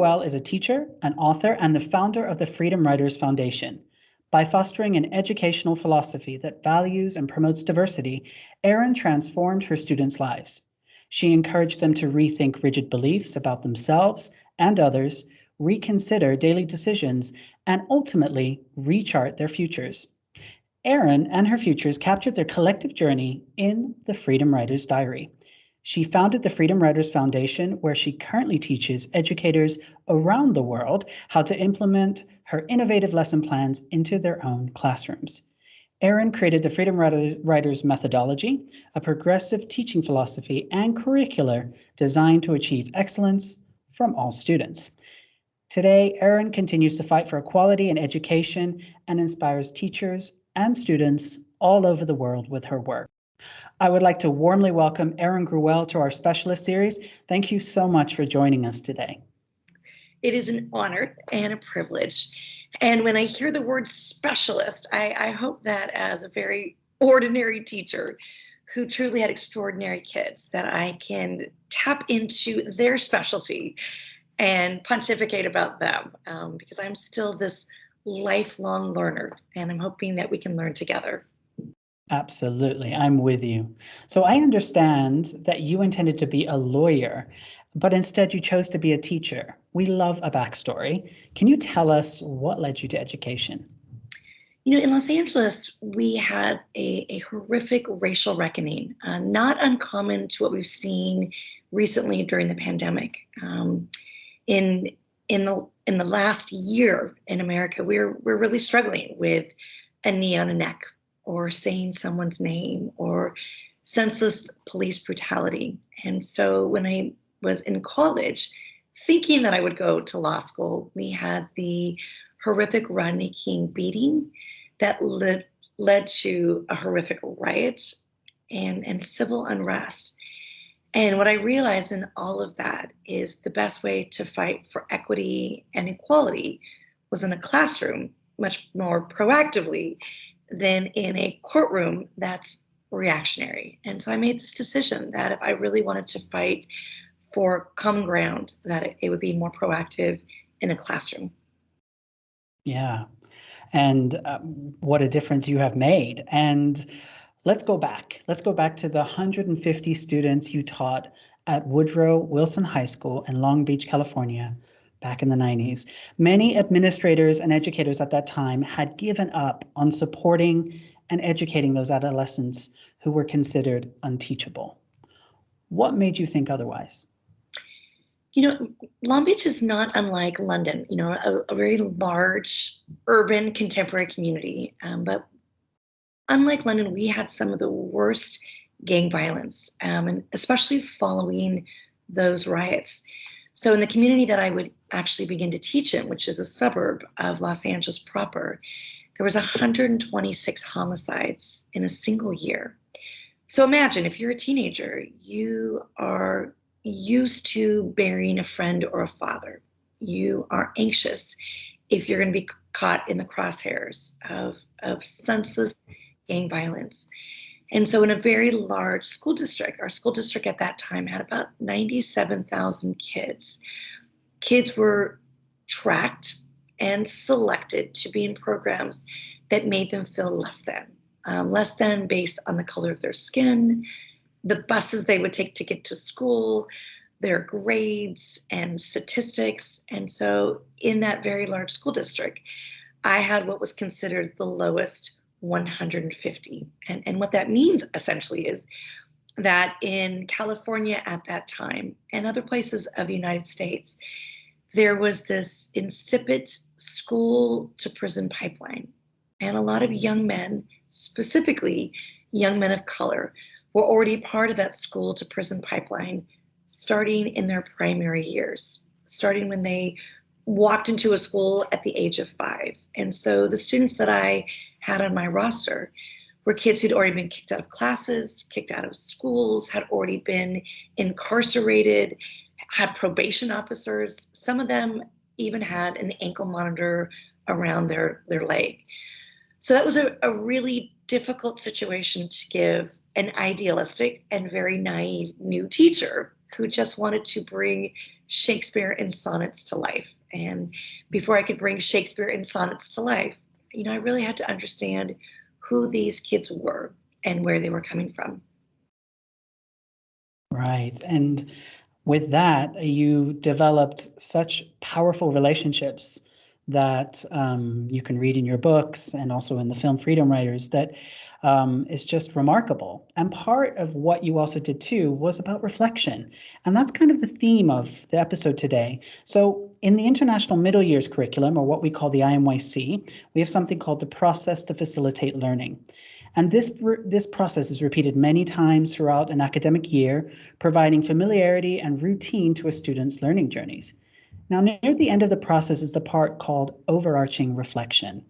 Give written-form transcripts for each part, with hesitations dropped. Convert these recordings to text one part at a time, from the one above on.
Gruwell is a teacher, an author, and the founder of the Freedom Writers Foundation. By fostering an educational philosophy that values and promotes diversity, Erin transformed her students' lives. She encouraged them to rethink rigid beliefs about themselves and others, reconsider daily decisions, and ultimately rechart their futures. Erin and her futures captured their collective journey in the Freedom Writers Diary. She founded the Freedom Writers Foundation, where she currently teaches educators around the world how to implement her innovative lesson plans into their own classrooms. Erin created the Freedom Writers methodology, a progressive teaching philosophy and curricular designed to achieve excellence from all students. Today, Erin continues to fight for equality in education and inspires teachers and students all over the world with her work. I would like to warmly welcome Erin Gruwell to our Specialist Series. Thank you so much for joining us today. It is an honor and a privilege. And when I hear the word specialist, I hope that as a very ordinary teacher who truly had extraordinary kids, that I can tap into their specialty and pontificate about them, because I'm still this lifelong learner, and I'm hoping that we can learn together. Absolutely, I'm with you. So I understand that you intended to be a lawyer, but instead you chose to be a teacher. We love a backstory. Can you tell us what led you to education? You know, in Los Angeles, we had a horrific racial reckoning, not uncommon to what we've seen recently during the pandemic. In the last year in America, we're really struggling with a knee on a neck, or saying someone's name, or senseless police brutality. And so when I was in college, thinking that I would go to law school, we had the horrific Rodney King beating that led to a horrific riot and civil unrest. And what I realized in all of that is the best way to fight for equity and equality was in a classroom, much more proactively than in a courtroom that's reactionary. And so I made this decision that if I really wanted to fight for common ground, that it would be more proactive in a classroom. Yeah, and what a difference you have made. And let's go back. Let's go back to the 150 students you taught at Woodrow Wilson High School in Long Beach, California, back in the 90s. Many administrators and educators at that time had given up on supporting and educating those adolescents who were considered unteachable. What made you think otherwise? You know, Long Beach is not unlike London, you know, a very large urban contemporary community. But unlike London, we had some of the worst gang violence, and especially following those riots. So, in the community that I would actually begin to teach in, which is a suburb of Los Angeles proper, there was 126 homicides in a single year. So imagine if you're a teenager, you are used to burying a friend or a father. You are anxious if you're going to be caught in the crosshairs of senseless gang violence. And so, in a very large school district, our school district at that time had about 97,000 kids. Kids were tracked and selected to be in programs that made them feel less than based on the color of their skin, the buses they would take to get to school, their grades and statistics. And so, in that very large school district, I had what was considered the lowest 150. And what that means essentially is that in California at that time and other places of the United States, there was this insipid school to prison pipeline. And a lot of young men, specifically young men of color, were already part of that school to prison pipeline starting in their primary years, starting when they walked into a school at the age of 5. And so the students that I had on my roster were kids who'd already been kicked out of classes, kicked out of schools, had already been incarcerated, had probation officers. Some of them even had an ankle monitor around their leg. So that was a really difficult situation to give an idealistic and very naive new teacher who just wanted to bring Shakespeare and sonnets to life. And before I could bring Shakespeare and sonnets to life, I really had to understand who these kids were and where they were coming from. Right. And with that, you developed such powerful relationships that you can read in your books and also in the film Freedom Writers that is just remarkable. And part of what you also did too was about reflection. And that's kind of the theme of the episode today. So in the International Middle Years curriculum, or what we call the IMYC, we have something called the process to facilitate learning. And this process is repeated many times throughout an academic year, providing familiarity and routine to a student's learning journeys. Now, near the end of the process is the part called overarching reflection.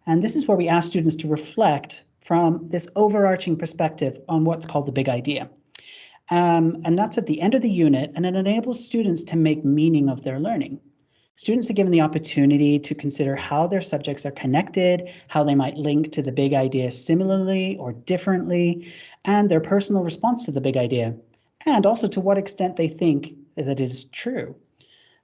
And this is where we ask students to reflect from this overarching perspective on what's called the big idea. And that's at the end of the unit, and it enables students to make meaning of their learning. Students are given the opportunity to consider how their subjects are connected, how they might link to the big idea similarly or differently, and their personal response to the big idea, and also to what extent they think that it is true.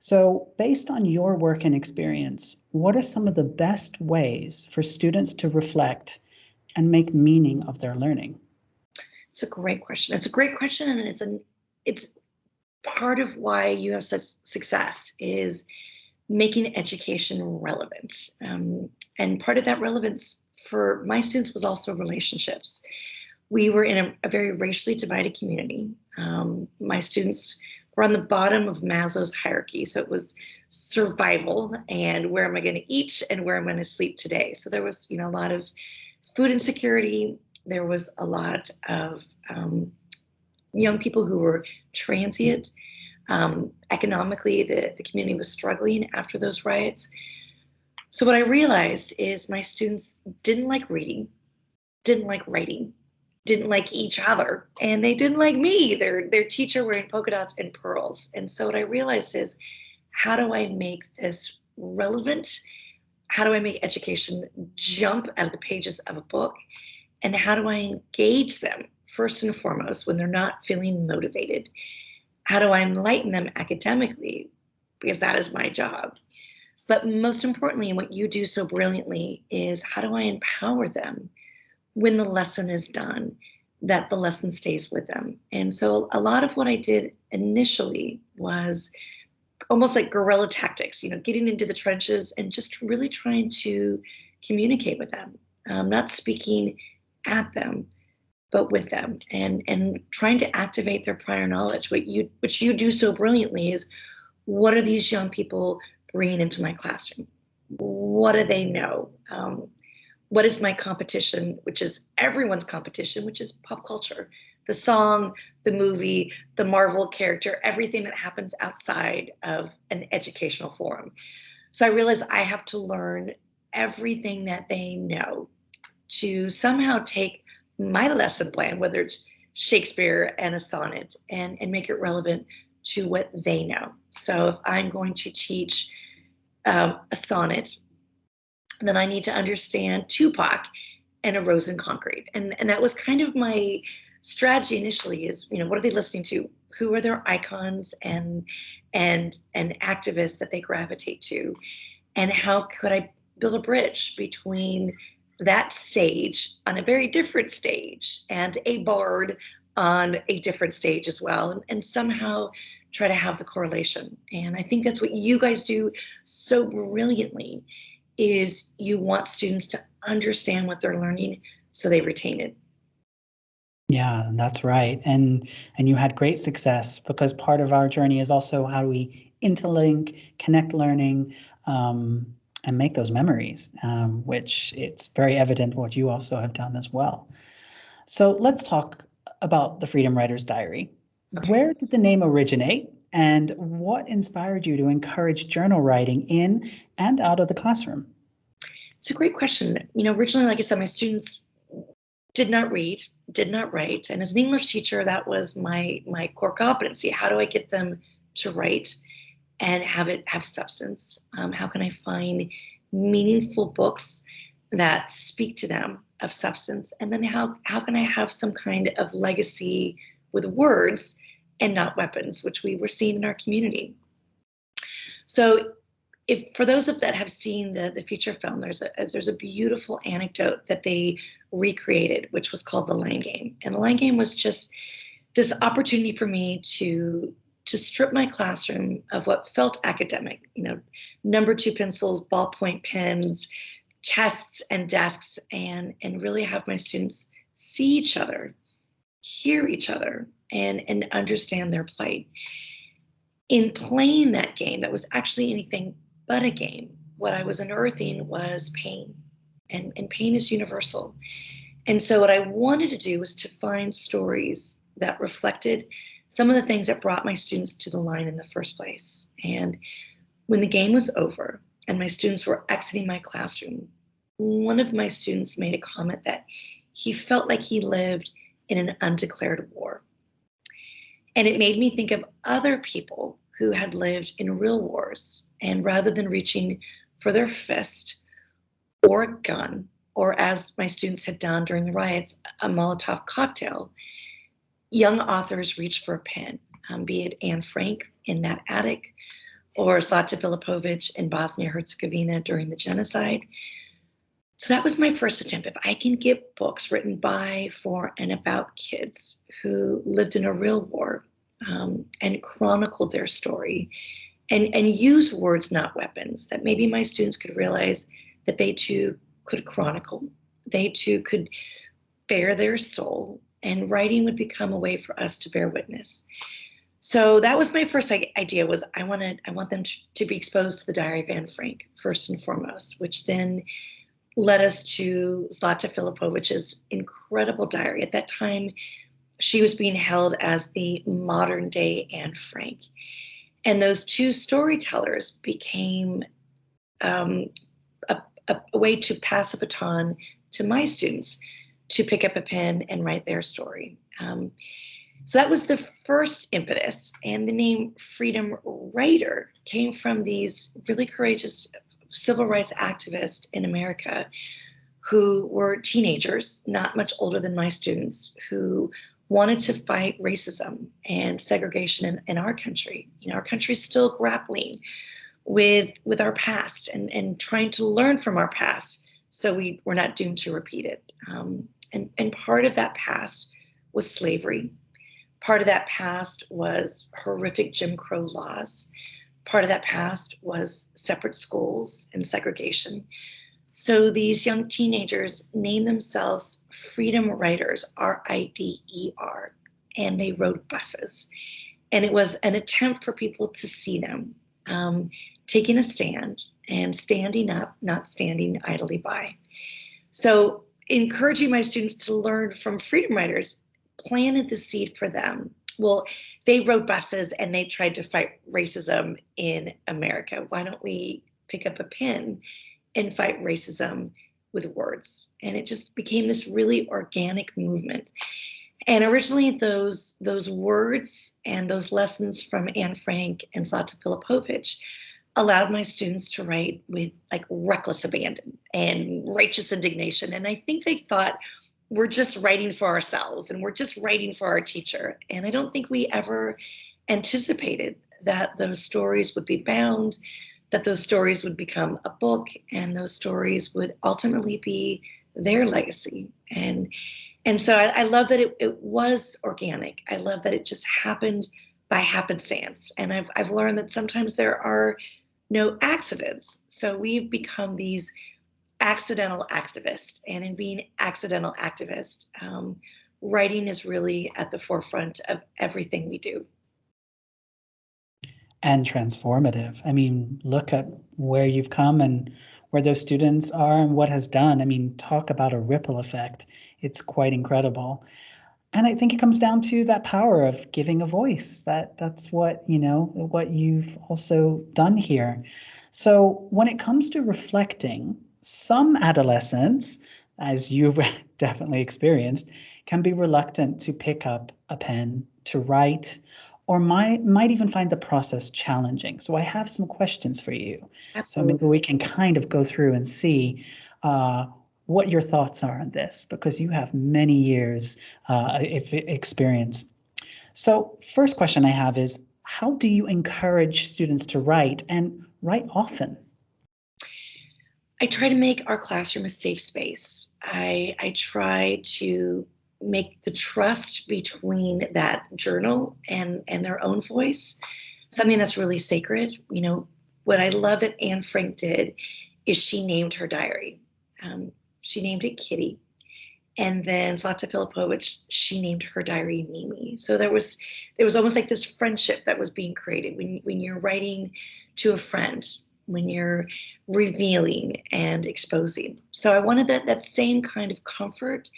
So, based on your work and experience, what are some of the best ways for students to reflect and make meaning of their learning? It's a great question. It's a great question, and it's part of why you have such success is making education relevant. And part of that relevance for my students was also relationships. We were in a very racially divided community. My students were on the bottom of Maslow's hierarchy. So it was survival and where am I going to eat and where am I going to sleep today. So there was, a lot of food insecurity. There was a lot of young people who were transient. Economically, the community was struggling after those riots. So what I realized is my students didn't like reading, didn't like writing, didn't like each other, and they didn't like me, their teacher wearing polka dots and pearls. And so what I realized is, how do I make this relevant? How do I make education jump out of the pages of a book? And how do I engage them first and foremost when they're not feeling motivated? How do I enlighten them academically? Because that is my job. But most importantly, and what you do so brilliantly is, how do I empower them when the lesson is done, that the lesson stays with them? And so a lot of what I did initially was almost like guerrilla tactics, getting into the trenches and just really trying to communicate with them, not speaking at them, but with them, and trying to activate their prior knowledge. Which you do so brilliantly is, what are these young people bringing into my classroom? What do they know? What is my competition, which is everyone's competition, which is pop culture, the song, the movie, the Marvel character, everything that happens outside of an educational forum. So I realized I have to learn everything that they know to somehow take my lesson plan, whether it's Shakespeare and a sonnet, and make it relevant to what they know. So if I'm going to teach a sonnet, then I need to understand Tupac and A Rose in Concrete. And that was kind of my strategy initially is, what are they listening to? Who are their icons and activists that they gravitate to? And how could I build a bridge between that sage on a very different stage and a bard on a different stage as well, and somehow try to have the correlation? And I think that's what you guys do so brilliantly, is you want students to understand what they're learning so they retain it. Yeah, that's right. And you had great success, because part of our journey is also how do we interlink, connect learning, and make those memories, which it's very evident what you also have done as well. So let's talk about the Freedom Writer's Diary. Okay. Where did the name originate, and what inspired you to encourage journal writing in and out of the classroom? It's a great question. Originally, like I said, my students did not read, did not write. And as an English teacher, that was my core competency. How do I get them to write and have it have substance? How can I find meaningful books that speak to them of substance? And then how can I have some kind of legacy with words and not weapons, which we were seeing in our community. So if for those of that have seen the feature film, there's a beautiful anecdote that they recreated, which was called the line game. And the line game was just this opportunity for me to strip my classroom of what felt academic, number two pencils, ballpoint pens, tests and desks, and really have my students see each other, hear each other, and understand their plight. In playing that game, that was actually anything but a game, what I was unearthing was pain, and pain is universal. And so what I wanted to do was to find stories that reflected some of the things that brought my students to the line in the first place. And when the game was over and my students were exiting my classroom, one of my students made a comment that he felt like he lived in an undeclared war. And it made me think of other people who had lived in real wars. And rather than reaching for their fist or a gun, or as my students had done during the riots, a Molotov cocktail, young authors reached for a pen, be it Anne Frank in that attic, or Zlata Filipovic in Bosnia-Herzegovina during the genocide. So that was my first attempt. If I can get books written by, for, and about kids who lived in a real war, and chronicled their story, and use words, not weapons, that maybe my students could realize that they too could chronicle, they too could bare their soul, and writing would become a way for us to bear witness. So that was my first idea, was I want them to be exposed to the Diary of Anne Frank first and foremost, which then led us to Zlata Filipovic's incredible diary. At that time, she was being held as the modern day Anne Frank. And those two storytellers became a way to pass a baton to my students to pick up a pen and write their story. So that was the first impetus. And the name Freedom Writer came from these really courageous civil rights activists in America who were teenagers, not much older than my students, who wanted to fight racism and segregation in our country. Our country is still grappling with our past and trying to learn from our past so we're not doomed to repeat it. And part of that past was slavery. Part of that past was horrific Jim Crow laws. Part of that past was separate schools and segregation. So these young teenagers named themselves Freedom Writers, R-I-D-E-R, and they rode buses. And it was an attempt for people to see them taking a stand and standing up, not standing idly by. So encouraging my students to learn from Freedom Writers planted the seed for them. Well, they rode buses and they tried to fight racism in America. Why don't we pick up a pen and fight racism with words? And it just became this really organic movement. And originally those words and those lessons from Anne Frank and Zlata Filipovic allowed my students to write with like reckless abandon and righteous indignation. And I think they thought, we're just writing for ourselves and we're just writing for our teacher. And I don't think we ever anticipated that those stories would be bound, that those stories would become a book, and those stories would ultimately be their legacy. And so I love that it was organic. I love that it just happened by happenstance. And I've learned that sometimes there are no accidents. So we've become these accidental activist, and in being accidental activist, writing is really at the forefront of everything we do. And transformative. I mean, look at where you've come and where those students are and what has done. I mean, talk about a ripple effect. It's quite incredible. And I think it comes down to that power of giving a voice. That's what, what you've also done here. So when it comes to reflecting, some adolescents, as you've definitely experienced, can be reluctant to pick up a pen to write, or might even find the process challenging. So I have some questions for you. Absolutely. So maybe we can kind of go through and see what your thoughts are on this, because you have many years experience. So first question I have is, how do you encourage students to write and write often? I try to make our classroom a safe space. I try to make the trust between that journal and their own voice something that's really sacred. You know, what I love that Anne Frank did is she named her diary. She named it Kitty. And then Zlata Filipovich, she named her diary Mimi. So there was almost like this friendship that was being created when you're writing to a friend, when you're revealing and exposing. So I wanted that same kind of comfort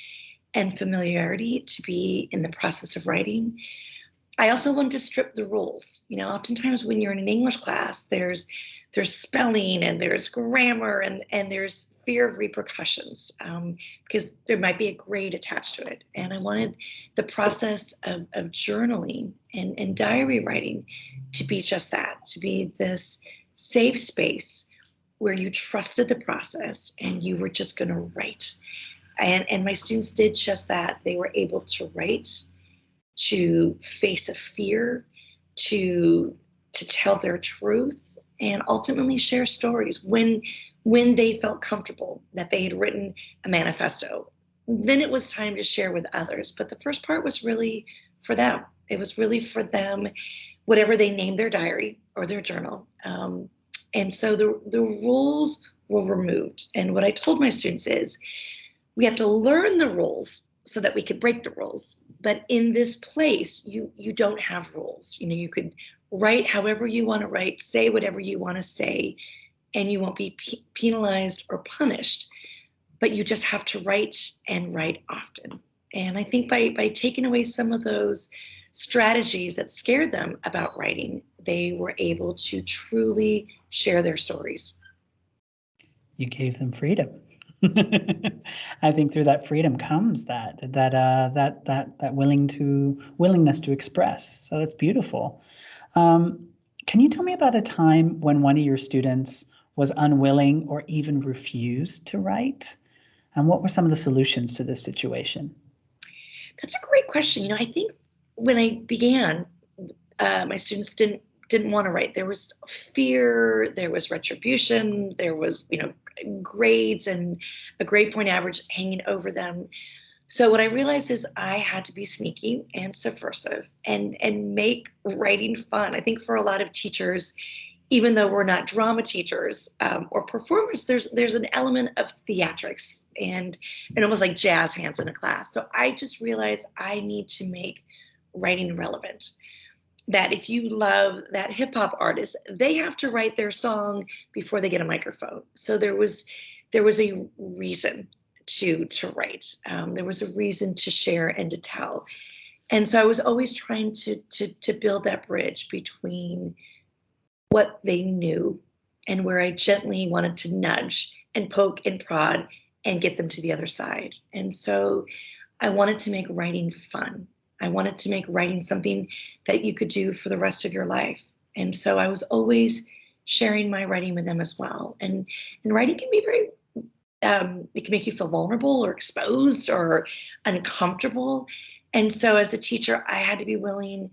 and familiarity to be in the process of writing. I also wanted to strip the rules. You know, oftentimes when you're in an English class, there's spelling and there's grammar and there's fear of repercussions because there might be a grade attached to it. And I wanted the process of journaling and diary writing to be just that, to be this safe space where you trusted the process and you were just going to write. And my students did just that. They were able to write, to face a fear, to tell their truth, and ultimately share stories when they felt comfortable that they had written a manifesto. Then it was time to share with others. But the first part was really for them. It was really for them, whatever they named their diary or their journal. And so the rules were removed. And what I told my students is we have to learn the rules so that we could break the rules. But in this place, you don't have rules. You know, you could write however you want to write, say whatever you want to say, and you won't be penalized or punished. But you just have to write and write often. And I think by taking away some of those strategies that scared them about writing, they were able to truly share their stories. You gave them freedom. I think through that freedom comes that willingness to express. So that's beautiful. Can you tell me about a time when one of your students was unwilling or even refused to write? And what were some of the solutions to this situation? That's a great question. You know, I think when I began, my students didn't want to write. There was fear, there was retribution, there was grades and a grade point average hanging over them. So what I realized is I had to be sneaky and subversive and make writing fun. I think for a lot of teachers, even though we're not drama teachers or performers, there's an element of theatrics and almost like jazz hands in a class. So I just realized I need to make writing relevant. That if you love that hip hop artist, they have to write their song before they get a microphone. So there was a reason to write. There was a reason to share and to tell. And so I was always trying to build that bridge between what they knew and where I gently wanted to nudge and poke and prod and get them to the other side. And so I wanted to make writing fun. I wanted to make writing something that you could do for the rest of your life. And so I was always sharing my writing with them as well. And writing can be very it can make you feel vulnerable or exposed or uncomfortable. And so as a teacher, I had to be willing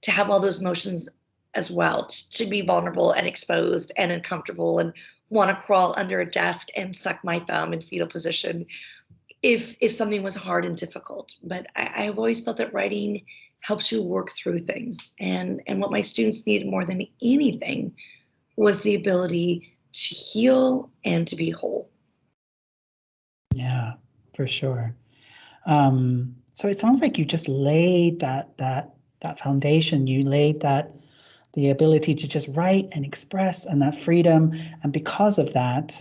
to have all those emotions as well, to be vulnerable and exposed and uncomfortable and want to crawl under a desk and suck my thumb in fetal position if something was hard and difficult. But I've always felt that writing helps you work through things. And what my students needed more than anything was the ability to heal and to be whole. Yeah, for sure. So it sounds like you just laid that foundation. You laid the ability to just write and express and that freedom. And because of that,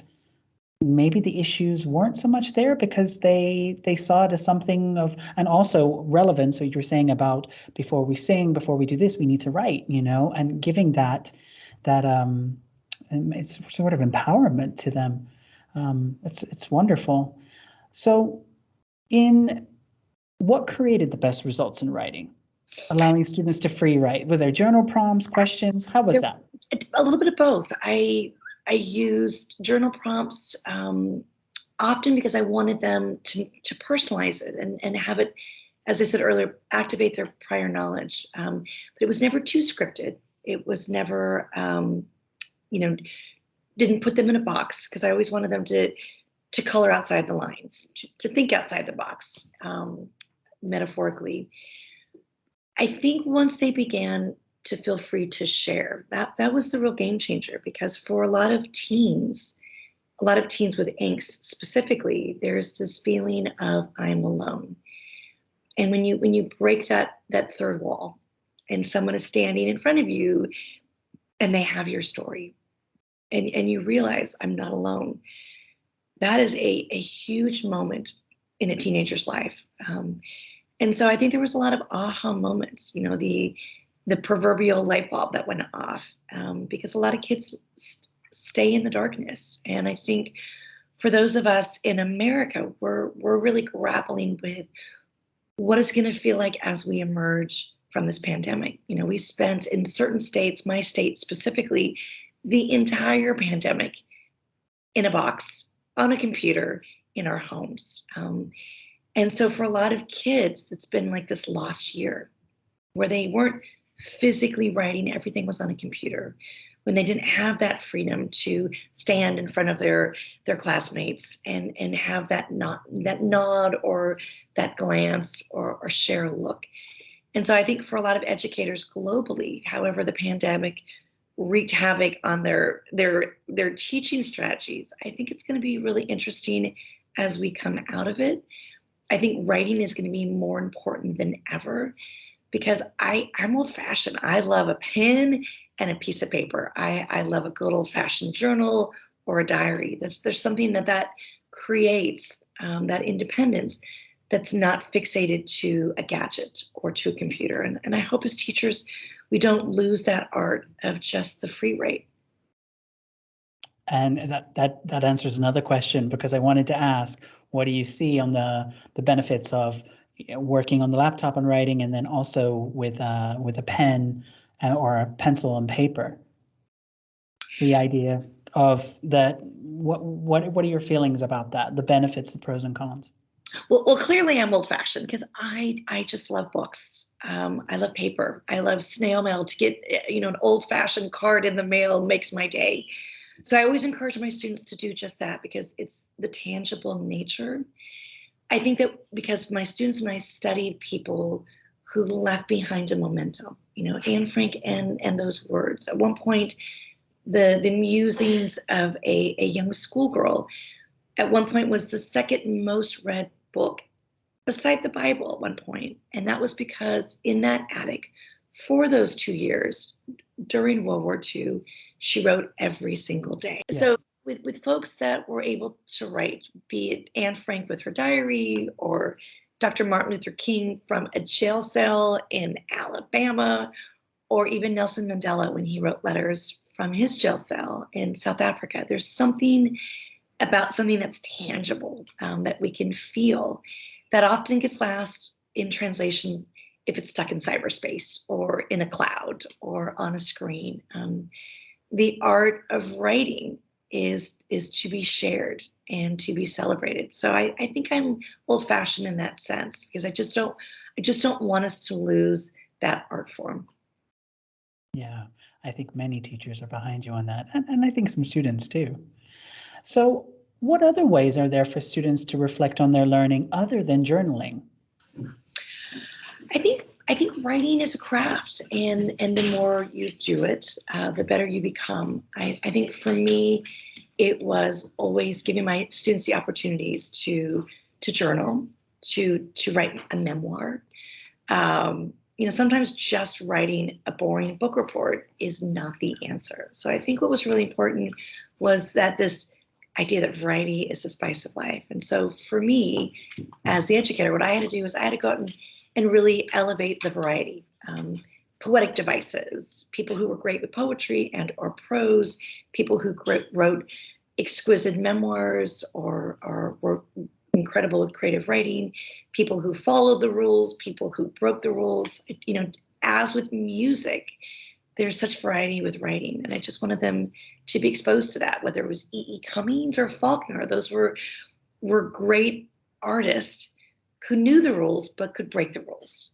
maybe the issues weren't so much there because they saw it as something of, and also relevance. So you're saying about before we sing, before we do this, we need to write, and giving that it's sort of empowerment to them. It's wonderful. So in what created the best results in writing? Allowing students to free write? Were there journal prompts, questions? How was that? A little bit of both. I used journal prompts often because I wanted them to personalize it and have it as I said earlier, activate their prior knowledge. But it was never too scripted. It was never, you know, didn't put them in a box, because I always wanted them to color outside the lines, to think outside the box, metaphorically. I think once they began to feel free to share, that was the real game changer, because for a lot of teens with angst specifically, there's this feeling of I'm alone. And when you break that third wall, and someone is standing in front of you and they have your story, and you realize I'm not alone, that is a huge moment in a teenager's life. And so I think there was a lot of aha moments, the proverbial light bulb that went off, because a lot of kids stay in the darkness. And I think for those of us in America, we're really grappling with what it's going to feel like as we emerge from this pandemic. We spent in certain states, my state specifically, the entire pandemic in a box, on a computer, in our homes. And so for a lot of kids, it's been like this lost year where they weren't physically writing, everything was on a computer, when they didn't have that freedom to stand in front of their classmates and have that nod or that glance or share a look. And so I think for a lot of educators globally, however the pandemic wreaked havoc on their teaching strategies, I think it's going to be really interesting as we come out of it. I think writing is going to be more important than ever, because I'm old-fashioned. I love a pen and a piece of paper. I love a good old-fashioned journal or a diary. There's something that creates that independence that's not fixated to a gadget or to a computer. And I hope as teachers, we don't lose that art of just the free rate. And that answers another question, because I wanted to ask, what do you see on the benefits of working on the laptop and writing, and then also with a pen or a pencil and paper? The idea of that. What are your feelings about that? The benefits, the pros and cons. Well, clearly I'm old-fashioned, because I just love books. I love paper. I love snail mail. To get an old-fashioned card in the mail makes my day. So I always encourage my students to do just that, because it's the tangible nature. I think that because my students and I studied people who left behind a memento, Anne Frank and those words. At one point, the musings of a young schoolgirl at one point was the second most read book beside the Bible at one point. And that was because in that attic, for those 2 years during World War II, she wrote every single day. Yeah. So with folks that were able to write, be it Anne Frank with her diary, or Dr. Martin Luther King from a jail cell in Alabama, or even Nelson Mandela when he wrote letters from his jail cell in South Africa, there's something about something that's tangible, that we can feel, that often gets lost in translation if it's stuck in cyberspace or in a cloud or on a screen. The art of writing is to be shared and to be celebrated. So I think I'm old-fashioned in that sense, because I just don't want us to lose that art form. Yeah, I think many teachers are behind you on that, and I think some students too. So what other ways are there for students to reflect on their learning other than journaling? I think writing is a craft, and the more you do it, the better you become. I think for me, it was always giving my students the opportunities to journal, to write a memoir. Sometimes just writing a boring book report is not the answer. So I think what was really important was that this idea that variety is the spice of life. And so for me, as the educator, what I had to do was I had to go out and really elevate the variety. Poetic Devices, people who were great with poetry and or prose, people who wrote exquisite memoirs or were incredible with creative writing, people who followed the rules, people who broke the rules. As with music, there's such variety with writing, and I just wanted them to be exposed to that, whether it was E. E. Cummings or Faulkner. Those were great artists who knew the rules but could break the rules.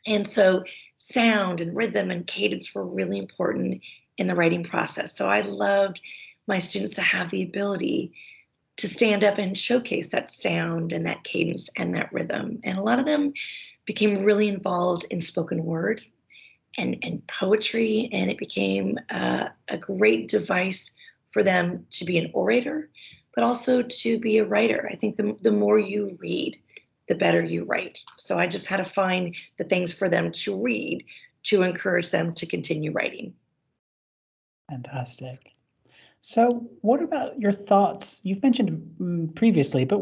And so sound and rhythm and cadence were really important in the writing process. So I loved my students to have the ability to stand up and showcase that sound and that cadence and that rhythm. And a lot of them became really involved in spoken word and poetry, and it became a great device for them to be an orator, but also to be a writer. I think the more you read, the better you write. So I just had to find the things for them to read to encourage them to continue writing. Fantastic. So what about your thoughts? You've mentioned previously, but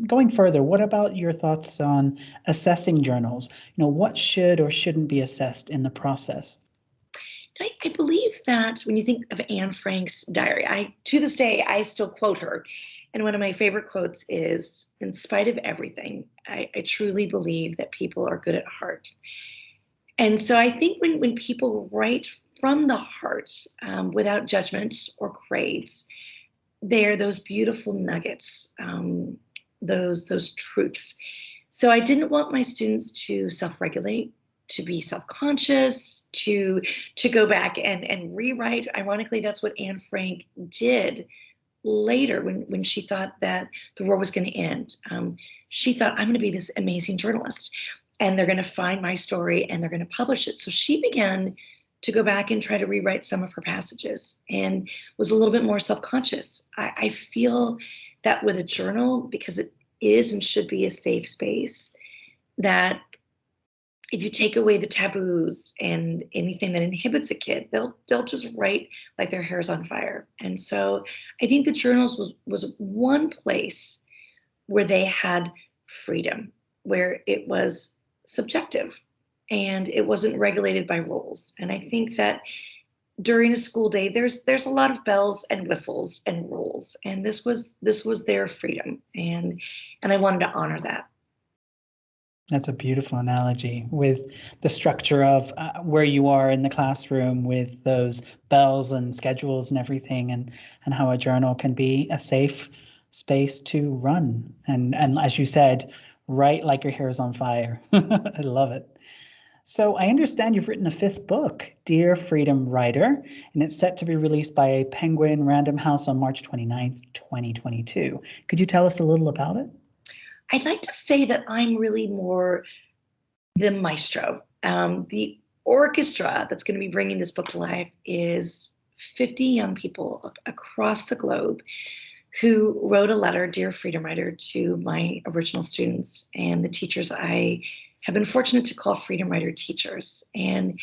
going further, what about your thoughts on assessing journals? What should or shouldn't be assessed in the process? I believe that when you think of Anne Frank's diary, to this day, I still quote her. And one of my favorite quotes is, in spite of everything, I truly believe that people are good at heart. And so I think when people write from the heart, without judgment or grades, they're those beautiful nuggets, those truths. So I didn't want my students to self-regulate, to be self-conscious, to go back and rewrite. Ironically, that's what Anne Frank did later when she thought that the war was going to end. She thought, I'm going to be this amazing journalist, and they're going to find my story and they're going to publish it. So she began to go back and try to rewrite some of her passages and was a little bit more self-conscious. I feel that with a journal, because it is and should be a safe space, that if you take away the taboos and anything that inhibits a kid, they'll just write like their hair's on fire. And so I think the journals was one place where they had freedom, where it was subjective and it wasn't regulated by rules. And I think that during a school day, there's a lot of bells and whistles and rules, and this was their freedom, and I wanted to honor that. That's a beautiful analogy with the structure of where you are in the classroom with those bells and schedules and everything, and how a journal can be a safe space to run. And as you said, write like your hair is on fire. I love it. So I understand you've written a fifth book, Dear Freedom Writer, and it's set to be released by Penguin Random House on March 29th, 2022. Could you tell us a little about it? I'd like to say that I'm really more the maestro. The orchestra that's going to be bringing this book to life is 50 young people across the globe who wrote a letter, Dear Freedom Writer, to my original students and the teachers I have been fortunate to call Freedom Writer teachers. And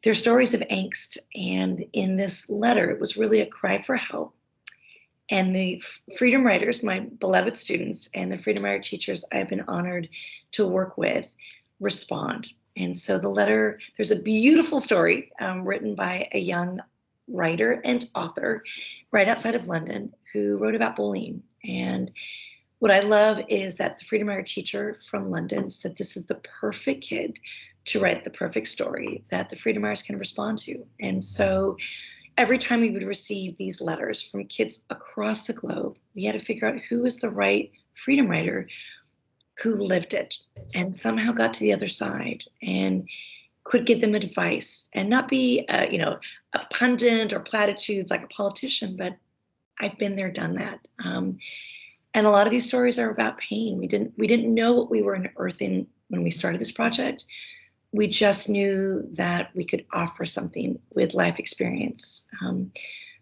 their stories of angst. And in this letter, it was really a cry for help. And the Freedom Writers, my beloved students, and the Freedom Writer teachers I've been honored to work with respond. And so the letter, there's a beautiful story written by a young writer and author right outside of London who wrote about bullying. And what I love is that the Freedom Writer teacher from London said this is the perfect kid to write the perfect story that the Freedom Writers can respond to. And so every time we would receive these letters from kids across the globe, we had to figure out who was the right freedom writer who lived it and somehow got to the other side and could give them advice and not be a pundit or platitudes like a politician, but I've been there, done that. And a lot of these stories are about pain. We didn't know what we were unearthing when we started this project. We just knew that we could offer something with life experience.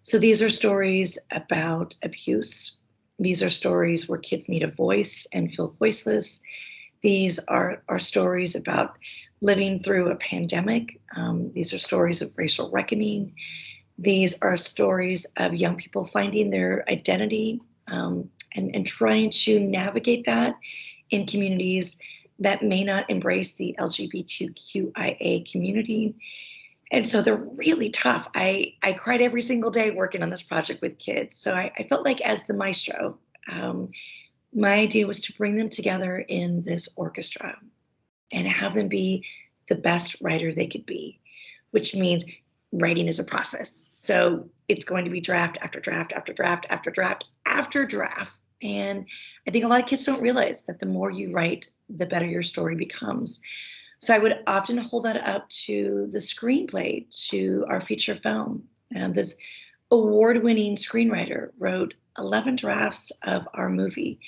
So these are stories about abuse. These are stories where kids need a voice and feel voiceless. These are stories about living through a pandemic. These are stories of racial reckoning. These are stories of young people finding their identity and trying to navigate that in communities that may not embrace the LGBTQIA community. And so they're really tough. I cried every single day working on this project with kids. So I felt like as the maestro, my idea was to bring them together in this orchestra and have them be the best writer they could be, which means writing is a process. So it's going to be draft after draft after draft after draft after draft. And I think a lot of kids don't realize that the more you write, the better your story becomes. So I would often hold that up to the screenplay, to our feature film. And this award-winning screenwriter wrote 11 drafts of our movie.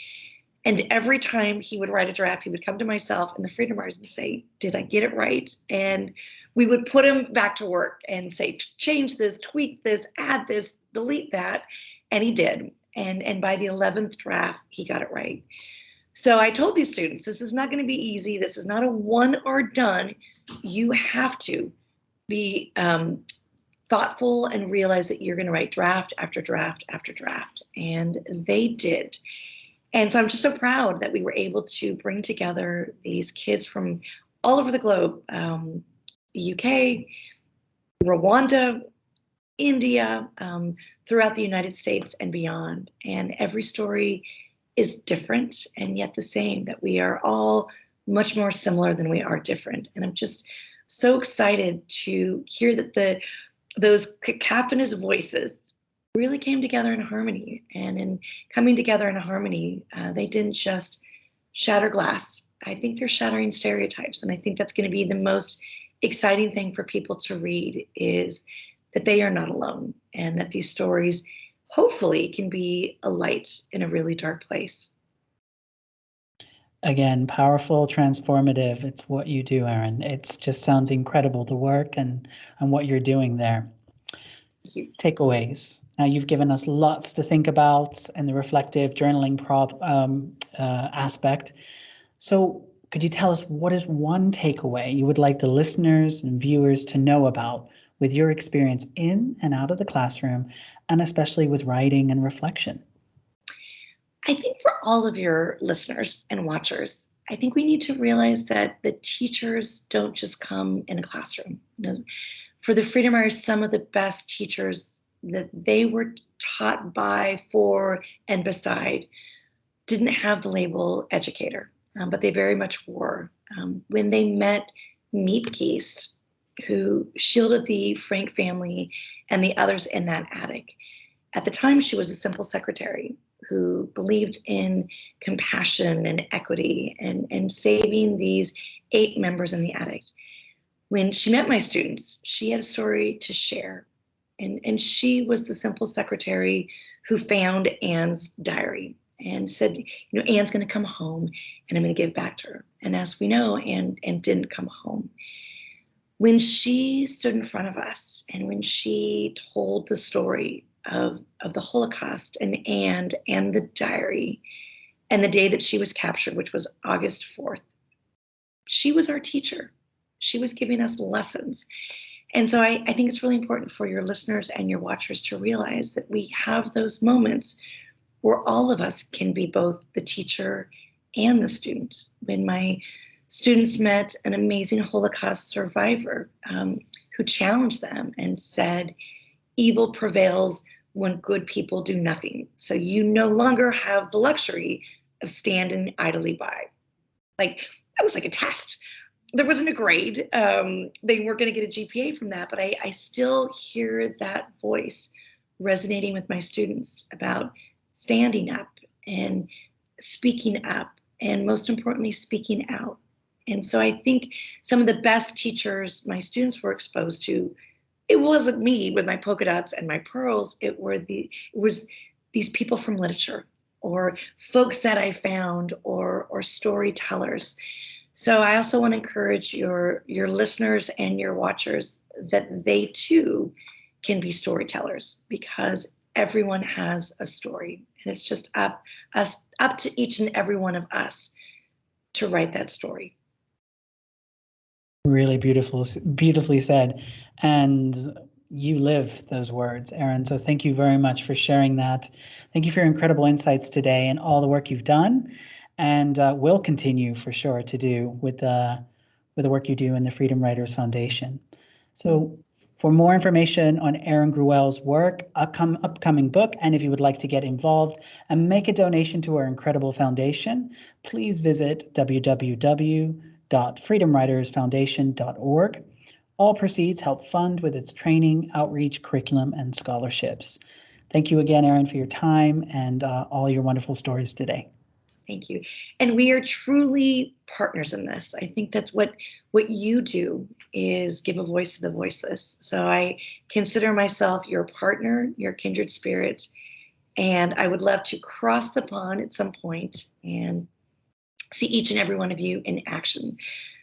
And every time he would write a draft, he would come to myself and the Freedom Writers and say, did I get it right? And we would put him back to work and say, change this, tweak this, add this, delete that. And he did. And by the 11th draft, he got it right. So I told these students, this is not going to be easy. This is not a one or done. You have to be thoughtful and realize that you're going to write draft after draft after draft. And they did. And so I'm just so proud that we were able to bring together these kids from all over the globe, UK, Rwanda, India, throughout the United States and beyond. And every story is different and yet the same, that we are all much more similar than we are different. And I'm just so excited to hear that those cacophonous voices really came together in harmony. And in coming together in harmony, they didn't just shatter glass. I think they're shattering stereotypes. And I think that's going to be the most exciting thing for people to read, is that they are not alone, and that these stories hopefully can be a light in a really dark place. Again, powerful, transformative. It's what you do, Erin. It just sounds incredible, the work and what you're doing there. Takeaways. Now, you've given us lots to think about in the reflective journaling aspect. So could you tell us, what is one takeaway you would like the listeners and viewers to know about with your experience in and out of the classroom, and especially with writing and reflection? I think for all of your listeners and watchers, I think we need to realize that the teachers don't just come in a classroom. You know, for the Freedom Writers, some of the best teachers that they were taught by, for, and beside didn't have the label educator, but they very much were. When they met Meep Geese, who shielded the Frank family and the others in that attic, at the time she was a simple secretary who believed in compassion and equity and saving these 8 members in the attic. When she met my students, she had a story to share. And she was the simple secretary who found Anne's diary and said, you know, Anne's going to come home and I'm going to give back to her. And as we know, Anne didn't come home. When she stood in front of us and when she told the story of the Holocaust and Anne and the diary and the day that she was captured, which was August 4th, she was our teacher. She was giving us lessons. And so I think it's really important for your listeners and your watchers to realize that we have those moments where all of us can be both the teacher and the student. When my students met an amazing Holocaust survivor who challenged them and said, evil prevails when good people do nothing. So you no longer have the luxury of standing idly by. Like, that was like a test. There wasn't a grade. They weren't going to get a GPA from that, but I still hear that voice resonating with my students about standing up and speaking up, and most importantly, speaking out. And so I think some of the best teachers my students were exposed to, it wasn't me with my polka dots and my pearls. It was these people from literature, or folks that I found, or storytellers. So I also want to encourage your listeners and your watchers that they too can be storytellers, because everyone has a story, and it's just up to each and every one of us to write that story. Really beautifully said. And you live those words, Erin. So thank you very much for sharing that. Thank you for your incredible insights today and all the work you've done, and will continue for sure to do with the work you do in the Freedom Writers Foundation. So for more information on Erin Gruwell's work, upcoming book, and if you would like to get involved and make a donation to our incredible foundation, please visit www.freedomwritersfoundation.org. All proceeds help fund with its training, outreach, curriculum, and scholarships. Thank you again, Erin, for your time and all your wonderful stories today. Thank you. And we are truly partners in this. I think that's what you do, is give a voice to the voiceless. So I consider myself your partner, your kindred spirit, and I would love to cross the pond at some point and see each and every one of you in action.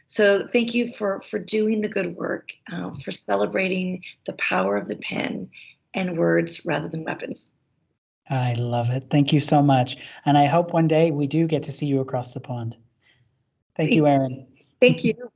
So thank you for doing the good work, for celebrating the power of the pen and words rather than weapons. I love it. Thank you so much. And I hope one day we do get to see you across the pond. Thank you, Erin. Thank you.